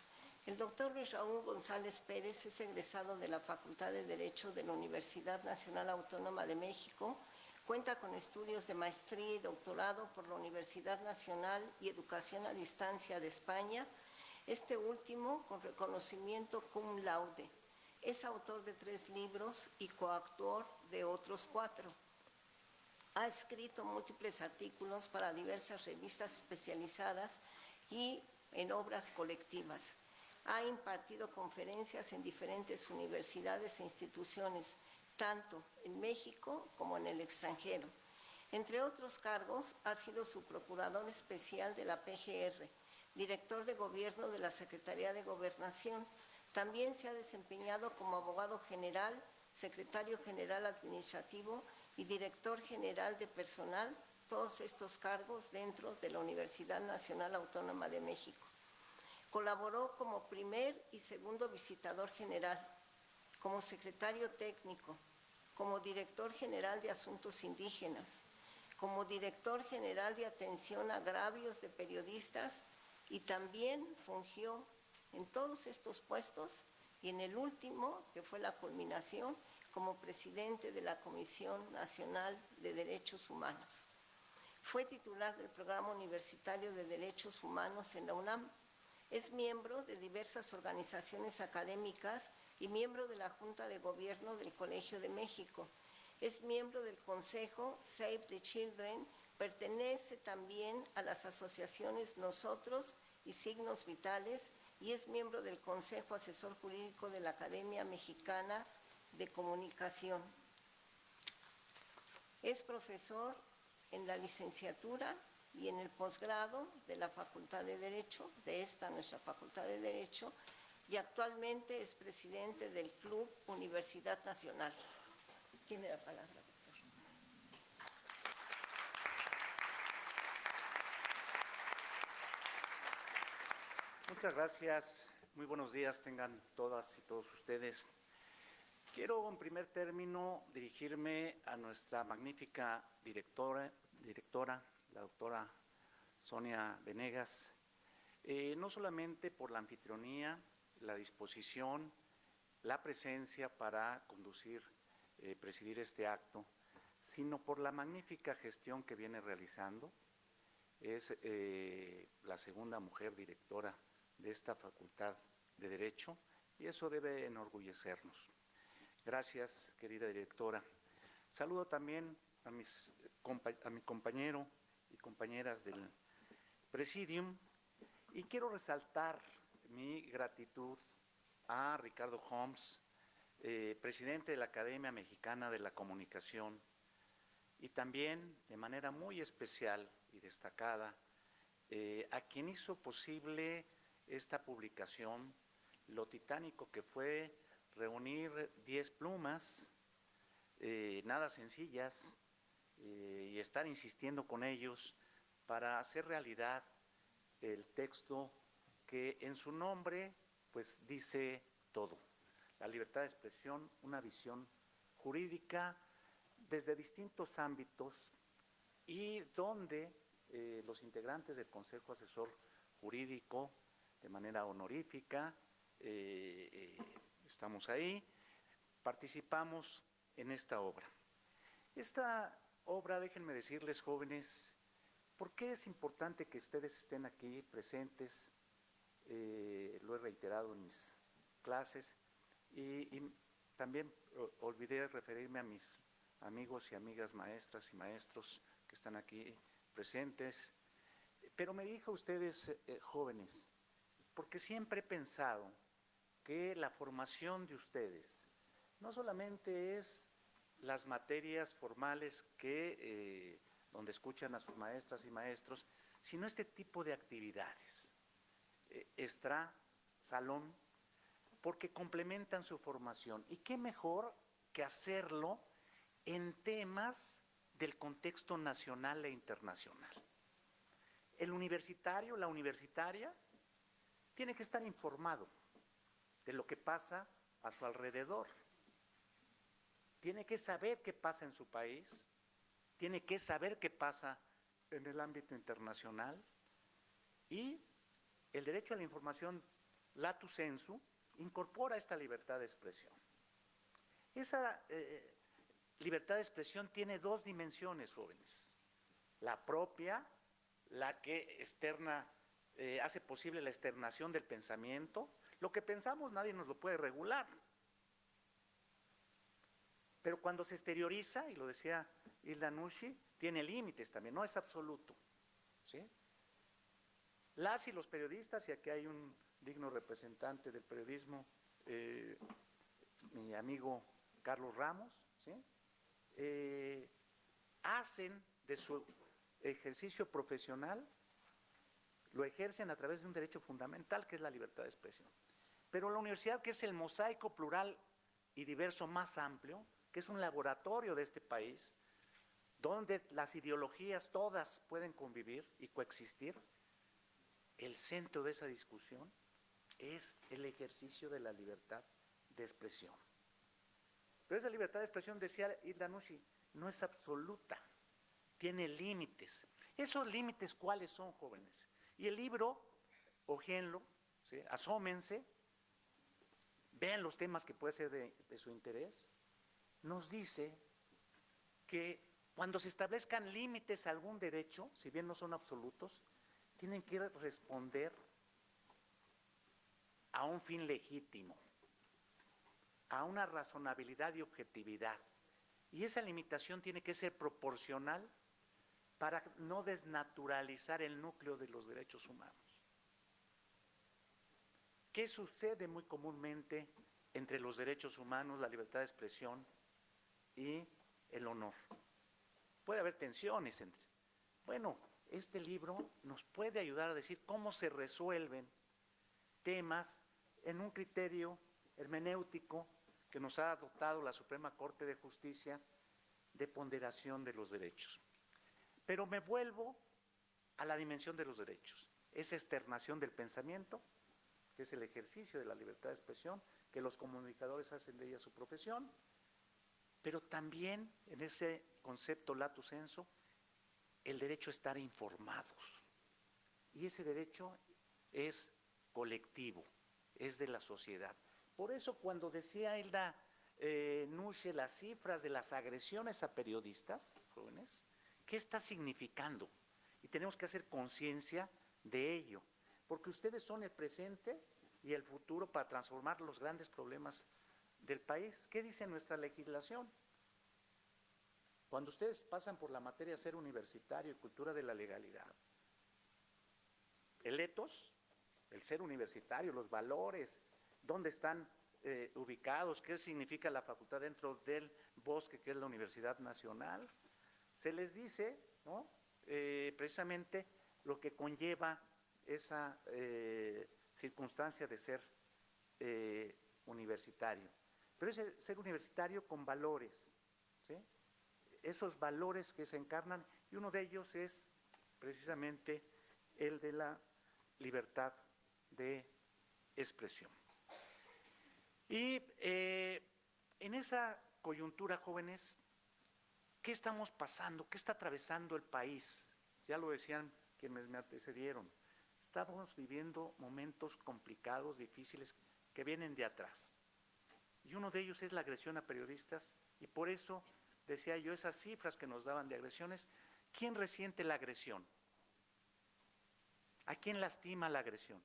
El doctor Luis Raúl González Pérez es egresado de la Facultad de Derecho de la Universidad Nacional Autónoma de México. Cuenta con estudios de maestría y doctorado por la Universidad Nacional y Educación a Distancia de España, este último con reconocimiento cum laude. Es autor de 3 libros y coautor de otros 4. Ha escrito múltiples artículos para diversas revistas especializadas y en obras colectivas. Ha impartido conferencias en diferentes universidades e instituciones, tanto en México como en el extranjero. Entre otros cargos, ha sido subprocurador especial de la PGR, director de gobierno de la Secretaría de Gobernación. También se ha desempeñado como abogado general, secretario general administrativo y director general de personal, todos estos cargos dentro de la Universidad Nacional Autónoma de México. Colaboró como primer y segundo visitador general, como secretario técnico, como director general de Asuntos Indígenas, como director general de Atención a Agravios de Periodistas, y también fungió en todos estos puestos y en el último, que fue la culminación, como presidente de la Comisión Nacional de Derechos Humanos. Fue titular del Programa Universitario de Derechos Humanos en la UNAM. Es miembro de diversas organizaciones académicas y miembro de la Junta de Gobierno del Colegio de México. Es miembro del Consejo Save the Children, pertenece también a las asociaciones Nosotros y Signos Vitales y es miembro del Consejo Asesor Jurídico de la Academia Mexicana de Comunicación. Es profesor en la licenciatura y en el posgrado de la Facultad de Derecho, de esta nuestra Facultad de Derecho, y actualmente es presidente del Club Universidad Nacional. Tiene la palabra, doctor. Muchas gracias. Muy buenos días tengan todas y todos ustedes. Quiero en primer término dirigirme a nuestra magnífica directora, la doctora Sonia Venegas, no solamente por la anfitrionía, la disposición, la presencia para presidir este acto, sino por la magnífica gestión que viene realizando. Es la segunda mujer directora de esta Facultad de Derecho y eso debe enorgullecernos. Gracias, querida directora. Saludo también a mi compañero y compañeras del Presidium y quiero resaltar mi gratitud a Ricardo Homs, presidente de la Academia Mexicana de la Comunicación, y también de manera muy especial y destacada a quien hizo posible esta publicación, lo titánico que fue reunir 10 plumas, nada sencillas, y estar insistiendo con ellos para hacer realidad el texto que en su nombre pues dice todo. La libertad de expresión, una visión jurídica desde distintos ámbitos y donde los integrantes del Consejo Asesor Jurídico, de manera honorífica, estamos ahí, participamos en esta obra. Esta obra, déjenme decirles, jóvenes, ¿por qué es importante que ustedes estén aquí presentes? Lo he reiterado en mis clases y también olvidé referirme a mis amigos y amigas maestras y maestros que están aquí presentes. Pero me dirijo a ustedes, jóvenes, porque siempre he pensado que la formación de ustedes no solamente es las materias formales que donde escuchan a sus maestras y maestros, sino este tipo de actividades, extra, salón, porque complementan su formación. ¿Y qué mejor que hacerlo en temas del contexto nacional e internacional? El universitario, la universitaria, tiene que estar informado de lo que pasa a su alrededor. Tiene que saber qué pasa en su país, tiene que saber qué pasa en el ámbito internacional, y el derecho a la información lato sensu incorpora esta libertad de expresión. Esa libertad de expresión tiene dos dimensiones, jóvenes. La propia, la que hace posible la externación del pensamiento. Lo que pensamos nadie nos lo puede regular. Pero cuando se exterioriza, y lo decía Hilda Nushi, tiene límites también, no es absoluto, ¿sí? Las y los periodistas, y aquí hay un digno representante del periodismo, mi amigo Carlos Ramos, ¿sí? Hacen de su ejercicio profesional, lo ejercen a través de un derecho fundamental que es la libertad de expresión. Pero la universidad, que es el mosaico plural y diverso más amplio, que es un laboratorio de este país, donde las ideologías todas pueden convivir y coexistir, el centro de esa discusión es el ejercicio de la libertad de expresión. Pero esa libertad de expresión, decía Hilda Nushi, no es absoluta, tiene límites. ¿Esos límites cuáles son, jóvenes? Y el libro, hojienlo, ¿sí? Asómense, vean los temas que puede ser de su interés. Nos dice que cuando se establezcan límites a algún derecho, si bien no son absolutos, tienen que responder a un fin legítimo, a una razonabilidad y objetividad. Y esa limitación tiene que ser proporcional para no desnaturalizar el núcleo de los derechos humanos. ¿Qué sucede muy comúnmente entre los derechos humanos, la libertad de expresión y el honor? Puede haber tensiones entre. Bueno, este libro nos puede ayudar a decir cómo se resuelven temas en un criterio hermenéutico que nos ha dotado la Suprema Corte de Justicia de ponderación de los derechos. Pero me vuelvo a la dimensión de los derechos, esa externación del pensamiento, que es el ejercicio de la libertad de expresión, que los comunicadores hacen de ella su profesión, pero también en ese concepto lato sensu, el derecho a estar informados. Y ese derecho es colectivo, es de la sociedad. Por eso cuando decía Hilda Nushi las cifras de las agresiones a periodistas jóvenes, ¿qué está significando? Y tenemos que hacer conciencia de ello, porque ustedes son el presente y el futuro para transformar los grandes problemas del país. ¿Qué dice nuestra legislación? Cuando ustedes pasan por la materia ser universitario y cultura de la legalidad, el etos, el ser universitario, los valores, dónde están ubicados, qué significa la facultad dentro del bosque que es la Universidad Nacional, se les dice, ¿no? Precisamente lo que conlleva esa circunstancia de ser universitario, pero es el ser universitario con valores, ¿sí? Esos valores que se encarnan, y uno de ellos es precisamente el de la libertad de expresión. Y en esa coyuntura, jóvenes, ¿qué estamos pasando? ¿Qué está atravesando el país? Ya lo decían quienes me antecedieron. Estamos viviendo momentos complicados, difíciles, que vienen de atrás. Y uno de ellos es la agresión a periodistas, y por eso decía yo esas cifras que nos daban de agresiones. ¿Quién resiente la agresión? ¿A quién lastima la agresión?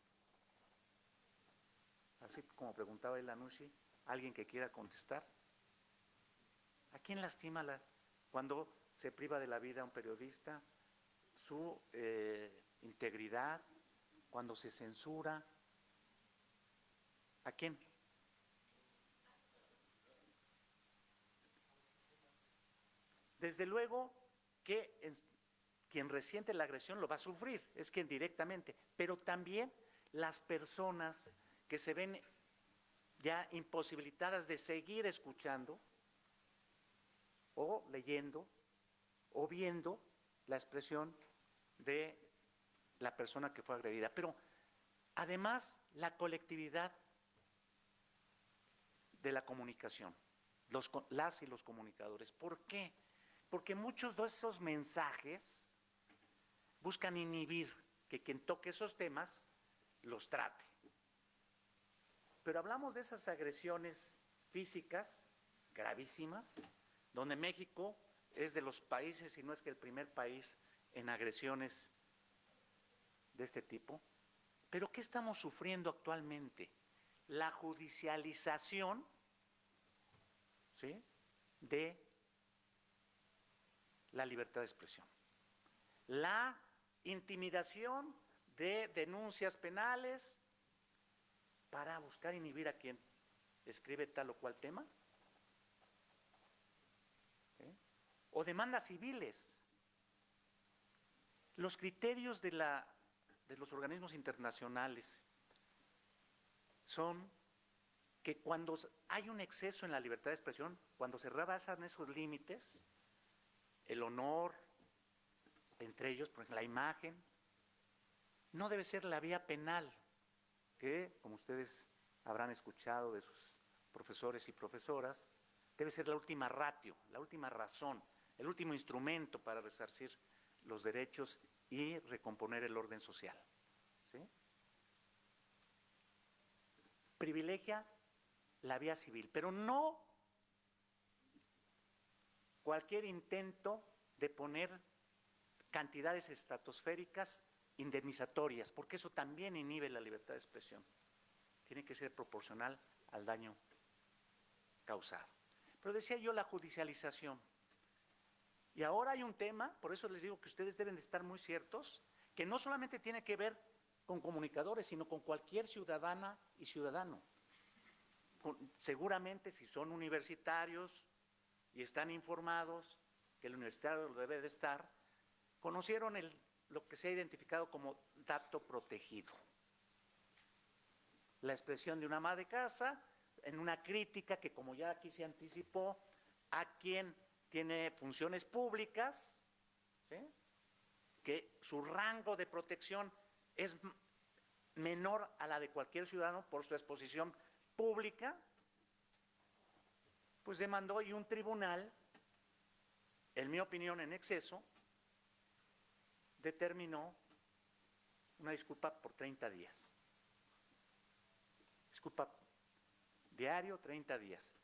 Así como preguntaba el Anushi, ¿alguien que quiera contestar? ¿A quién lastima cuando se priva de la vida a un periodista, su integridad, cuando se censura? ¿A quién? Desde luego que quien resiente la agresión lo va a sufrir, es quien directamente, pero también las personas que se ven ya imposibilitadas de seguir escuchando o leyendo o viendo la expresión de la persona que fue agredida. Pero además la colectividad de la comunicación, las y los comunicadores. ¿Por qué? Porque muchos de esos mensajes buscan inhibir que quien toque esos temas los trate. Pero hablamos de esas agresiones físicas gravísimas, donde México es de los países, si no es que el primer país en agresiones de este tipo. ¿Pero qué estamos sufriendo actualmente? La judicialización, ¿sí?, de la libertad de expresión. La intimidación de denuncias penales para buscar inhibir a quien escribe tal o cual tema. ¿Sí? O demandas civiles. Los criterios de los organismos internacionales son que cuando hay un exceso en la libertad de expresión, cuando se rebasan esos límites, el honor, entre ellos, por ejemplo, la imagen, no debe ser la vía penal, que, como ustedes habrán escuchado de sus profesores y profesoras, debe ser la última ratio, la última razón, el último instrumento para resarcir los derechos y recomponer el orden social. ¿Sí? Privilegia la vía civil, pero no cualquier intento de poner cantidades estratosféricas indemnizatorias, porque eso también inhibe la libertad de expresión. Tiene que ser proporcional al daño causado. Pero decía yo la judicialización. Y ahora hay un tema, por eso les digo que ustedes deben de estar muy ciertos, que no solamente tiene que ver con comunicadores, sino con cualquier ciudadana y ciudadano. Seguramente si son universitarios y están informados, que el universitario lo debe de estar, conocieron lo que se ha identificado como dato protegido. La expresión de una ama de casa en una crítica que, como ya aquí se anticipó, a quien tiene funciones públicas, ¿sí?, que su rango de protección es menor a la de cualquier ciudadano por su exposición pública, pues demandó, y un tribunal, en mi opinión en exceso, determinó una disculpa por 30 días. Disculpa diario, 30 días.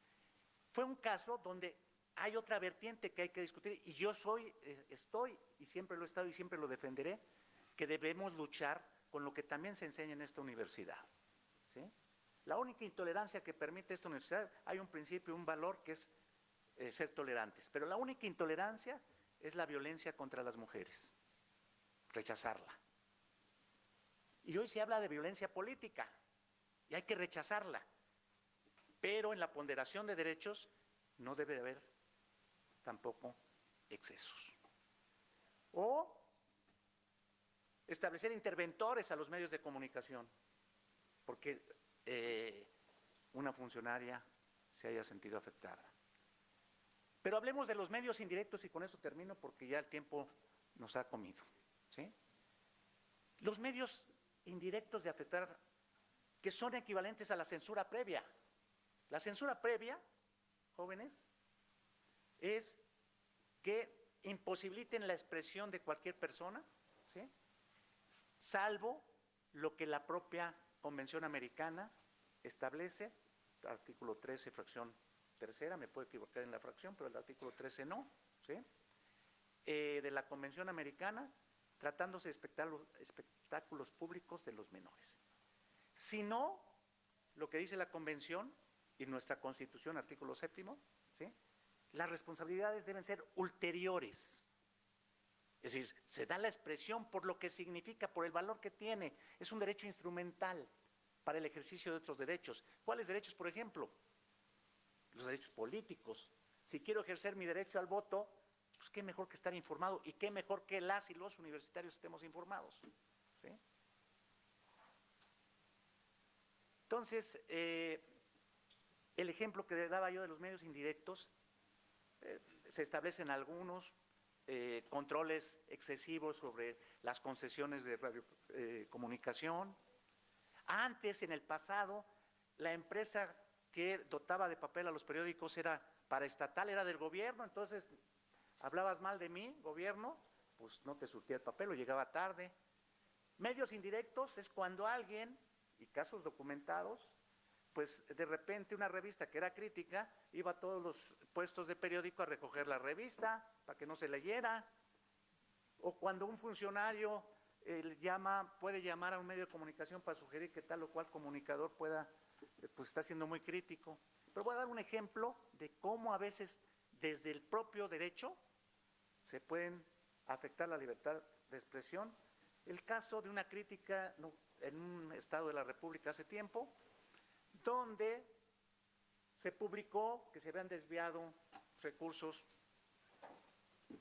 Fue un caso donde hay otra vertiente que hay que discutir, y yo estoy, y siempre lo he estado y siempre lo defenderé, que debemos luchar con lo que también se enseña en esta universidad. ¿Sí? La única intolerancia que permite esta universidad, hay un principio, un valor que es ser tolerantes, pero la única intolerancia es la violencia contra las mujeres, rechazarla. Y hoy se habla de violencia política, y hay que rechazarla, pero en la ponderación de derechos no debe haber tampoco excesos. O establecer interventores a los medios de comunicación, porque una funcionaria se haya sentido afectada. Pero hablemos de los medios indirectos y con esto termino porque ya el tiempo nos ha comido, ¿sí? Los medios indirectos de afectar que son equivalentes a la censura previa. La censura previa, jóvenes, es que imposibiliten la expresión de cualquier persona, ¿sí?, salvo lo que la propia Convención Americana establece, artículo 13, fracción tercera, me puedo equivocar en la fracción, pero el artículo 13 no, ¿sí?, de la Convención Americana, tratándose de espectáculos públicos de los menores. Si no, lo que dice la Convención y nuestra Constitución, artículo 7, ¿sí?, las responsabilidades deben ser ulteriores. Es decir, se da la expresión por lo que significa, por el valor que tiene. Es un derecho instrumental para el ejercicio de otros derechos. ¿Cuáles derechos, por ejemplo? Los derechos políticos. Si quiero ejercer mi derecho al voto, pues qué mejor que estar informado y qué mejor que las y los universitarios estemos informados, ¿sí? Entonces, el ejemplo que daba yo de los medios indirectos, se establecen algunos controles excesivos sobre las concesiones de radiocomunicación. Antes, en el pasado, la empresa que dotaba de papel a los periódicos era paraestatal, era del gobierno, entonces hablabas mal de mí, gobierno, pues no te surtía el papel o llegaba tarde. Medios indirectos es cuando alguien, y casos documentados, pues de repente una revista que era crítica iba a todos los puestos de periódico a recoger la revista para que no se leyera, o cuando un funcionario puede llamar a un medio de comunicación para sugerir que tal o cual comunicador pues está siendo muy crítico. Pero voy a dar un ejemplo de cómo a veces desde el propio derecho se pueden afectar la libertad de expresión. El caso de una crítica en un estado de la República hace tiempo, donde se publicó que se habían desviado recursos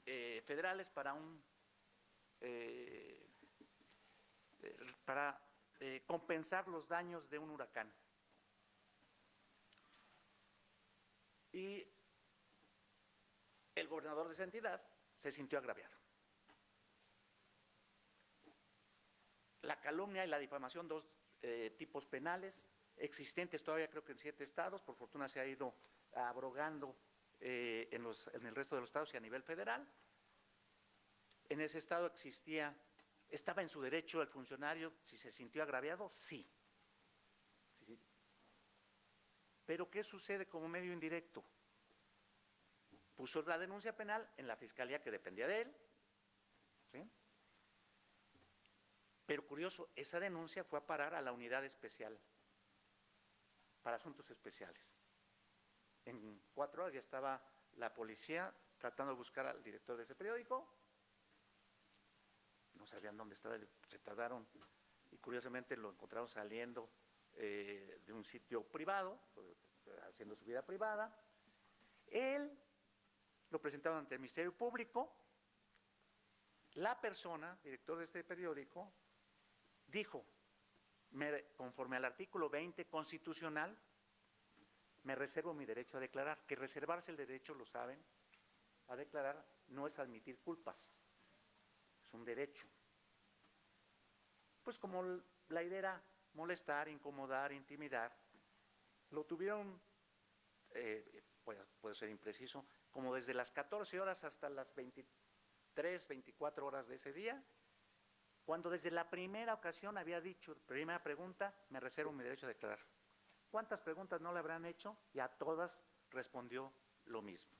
federales para compensar los daños de un huracán. Y el gobernador de esa entidad se sintió agraviado. La calumnia y la difamación, dos tipos penales existentes todavía creo que en 7 estados, por fortuna se ha ido abrogando en el resto de los estados y a nivel federal. En ese estado estaba en su derecho el funcionario, si se sintió agraviado, sí. Pero ¿qué sucede como medio indirecto? Puso la denuncia penal en la fiscalía que dependía de él, ¿sí? Pero curioso, esa denuncia fue a parar a la unidad especial para asuntos especiales. En 4 horas ya estaba la policía tratando de buscar al director de ese periódico. No sabían dónde estaba, se tardaron y curiosamente lo encontraron saliendo de un sitio privado, haciendo su vida privada. Él lo presentaron ante el Ministerio Público. La persona, director de este periódico, dijo: conforme al artículo 20 constitucional, me reservo mi derecho a declarar. Que reservarse el derecho, lo saben, a declarar no es admitir culpas, es un derecho. Pues como la idea era molestar, incomodar, intimidar, lo tuvieron, puede ser impreciso, como desde las 14 horas hasta las 23, 24 horas de ese día, cuando desde la primera ocasión había dicho, primera pregunta, me reservo mi derecho a declarar. ¿Cuántas preguntas no le habrán hecho? Y a todas respondió lo mismo.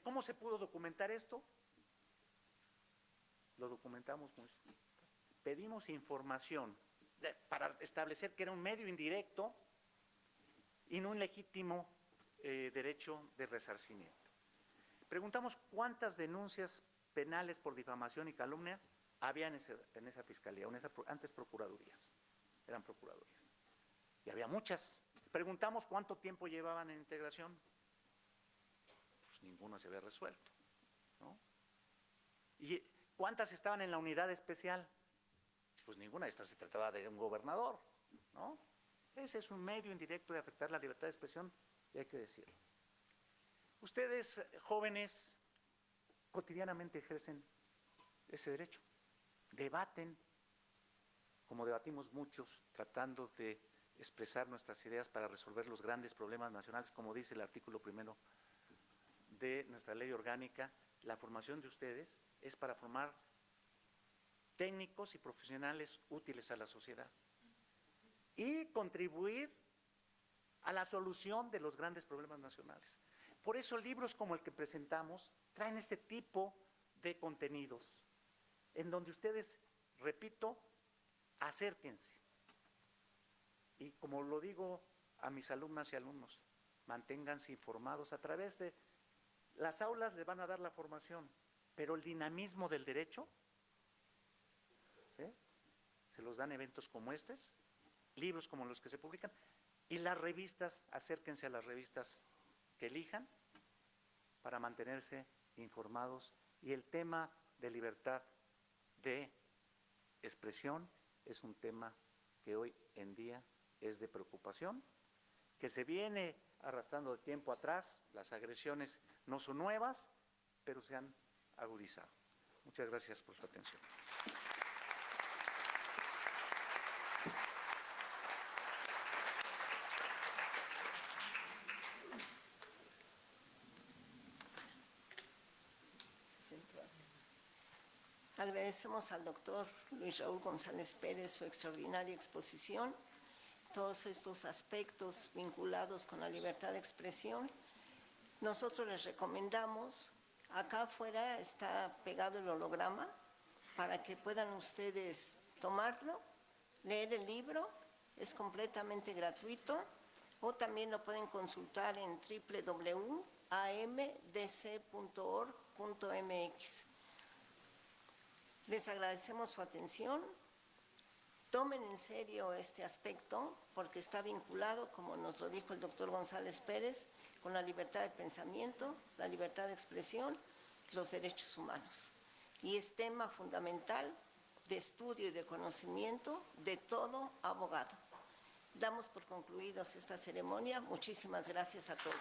¿Cómo se pudo documentar esto? Lo documentamos pedimos información para establecer que era un medio indirecto y no un legítimo derecho de resarcimiento. Preguntamos cuántas denuncias penales por difamación y calumnia había en esa fiscalía, antes procuradurías, eran procuradurías. Y había muchas. Preguntamos cuánto tiempo llevaban en integración. Pues ninguna se había resuelto, ¿no? ¿Y cuántas estaban en la unidad especial? Pues ninguna, esta se trataba de un gobernador, ¿no? Ese es un medio indirecto de afectar la libertad de expresión y hay que decirlo. Ustedes, jóvenes, cotidianamente ejercen ese derecho, debaten, como debatimos muchos, tratando de expresar nuestras ideas para resolver los grandes problemas nacionales, como dice el artículo 1 de nuestra ley orgánica. La formación de ustedes es para formar técnicos y profesionales útiles a la sociedad y contribuir a la solución de los grandes problemas nacionales. Por eso libros como el que presentamos traen este tipo de contenidos, en donde ustedes, repito, acérquense. Y como lo digo a mis alumnas y alumnos, manténganse informados a través de las aulas, les van a dar la formación, pero el dinamismo del derecho, ¿sí?, se los dan eventos como estos, libros como los que se publican, y las revistas, acérquense a las revistas que elijan para mantenerse informados. Y el tema de libertad de expresión es un tema que hoy en día es de preocupación, que se viene arrastrando de tiempo atrás. Las agresiones no son nuevas, pero se han agudizado. Muchas gracias por su atención. Agradecemos al doctor Luis Raúl González Pérez su extraordinaria exposición, todos estos aspectos vinculados con la libertad de expresión. Nosotros les recomendamos, acá afuera está pegado el holograma, para que puedan ustedes tomarlo, leer el libro, es completamente gratuito, o también lo pueden consultar en www.amdc.org.mx. Les agradecemos su atención. Tomen en serio este aspecto porque está vinculado, como nos lo dijo el doctor González Pérez, con la libertad de pensamiento, la libertad de expresión, los derechos humanos. Y es tema fundamental de estudio y de conocimiento de todo abogado. Damos por concluidos esta ceremonia. Muchísimas gracias a todos.